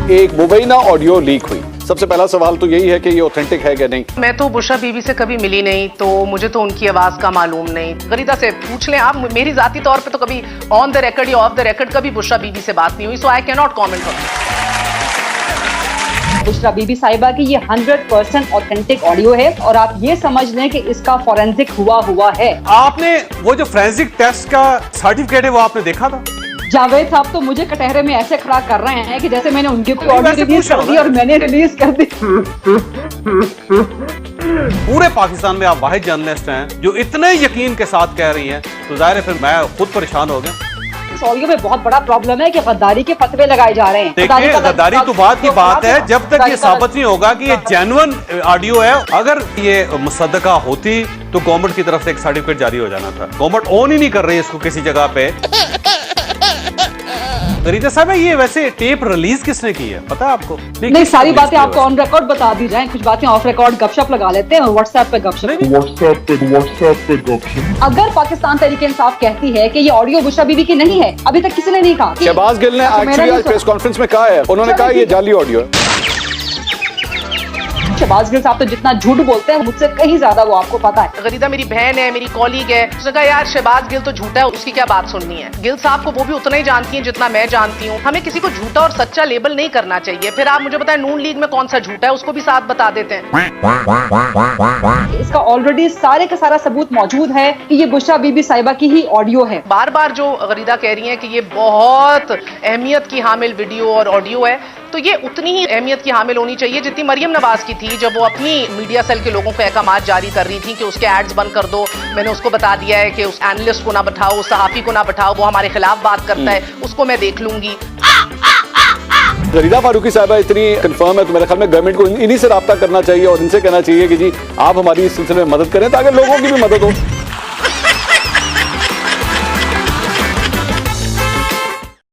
एक मुबैना audio leak हुई। सबसे पहला सवाल तो यही है कि ये ऑथेंटिक है कि नहीं। मैं तो बुशरा बीबी से कभी मिली नहीं, तो मुझे तो उनकी आवाज का मालूम नहीं। गरीदा से पूछ लें आप, मेरी जाती तौर पे तो कभी ऑन द रिकॉर्ड या ऑफ द रिकॉर्ड कभी बुशरा बीबी से बात नहीं हुई, so I can not comment on this. Bushra Bibi Sahiba की ये 100% ऑथेंटिक ऑडियो है और आप ये समझ लें कि इसका फॉरेंसिक हुआ है। आपने वो जो फोरेंसिक टेस्ट का सर्टिफिकेट है वो आपने देखा था? जावेद साहब तो मुझे कटहरे में ऐसे खड़ा कर रहे हैं कि जैसे मैंने उनकी कोई ऑडियो रिलीज कर दी और मैंने रिलीज कर दी। पूरे पाकिस्तान में आप वाहिद जर्नलिस्ट हैं जो इतने यकीन के साथ कह रही हैं, तो जाहिर है फिर मैं खुद परेशान हो गया। इस ऑडियो में बहुत बड़ा प्रॉब्लम है कि गद्दारी के फतवे लगाए जा रहे हैं। देखिए, गद्दारी तो बात की बात है, जब तक ये साबित नहीं होगा कि ये जेन्युइन ऑडियो है। अगर ये मुसद्दका होती तो गवर्नमेंट की तरफ से एक सर्टिफिकेट जारी हो जाना था। गवर्नमेंट ऑन ही नहीं कर रही इसको किसी जगह पे। गरीदा साहब, ये वैसे टेप रिलीज किसने की है पता है आपको? नहीं, सारी बातें आपको ऑन रिकॉर्ड बता दी जाएं, कुछ बातें ऑफ रिकॉर्ड गपशप लगा लेते हैं और व्हाट्सएप पे गपशप। अगर पाकिस्तान तहरीक इंसाफ कहती है कि ये ऑडियो बुशरा बीबी की नहीं है, अभी तक किसी ने नहीं कहा। शहबाज गिल ने एक्चुअली आज प्रेस कॉन्फ्रेंस में कहा है, उन्होंने कहा ये जाली ऑडियो है। शहबाज गिल साहब तो जितना झूठ बोलते हैं मुझसे कहीं ज्यादा, वो आपको पता है। गरीदा मेरी बहन है, मेरी कॉलीग है, उसने कहा यार शहबाज गिल तो झूठा है, उसकी क्या बात सुननी है। गिल साहब को वो भी उतना ही जानती हैं जितना मैं जानती हूँ। हमें किसी को झूठा और सच्चा लेबल नहीं करना चाहिए। फिर आप मुझे बताएं नून लीग में कौन सा झूठा है, उसको भी साथ बता देते हैं। इसका ऑलरेडी सारे का सारा सबूत मौजूद है कि ये बुशरा बीबी साहिबा की ही ऑडियो है। बार बार जो गरीदा कह रही हैं कि ये बहुत अहमियत की हामिल वीडियो और ऑडियो है, तो ये उतनी ही अहमियत की हामिल होनी चाहिए जितनी मरियम नवाज की थी, जब वो अपनी मीडिया सेल के लोगों को अहकामात जारी कर रही थी कि उसके एड्स बंद कर दो। मैंने उसको बता दिया है कि उस एनालिस्ट को ना बैठाओ, उस सहाफी को ना बैठाओ, वो हमारे खिलाफ बात करता है, उसको मैं देख लूंगी। गरीदा फारूकी साहिबा इतनी कंफर्म है तो मेरे ख्याल में गवर्नमेंट को इन्हीं से राब्ता करना चाहिए और इनसे कहना चाहिए कि जी आप हमारी इस सिलसिले में मदद करें ताकि लोगों की भी मदद हो।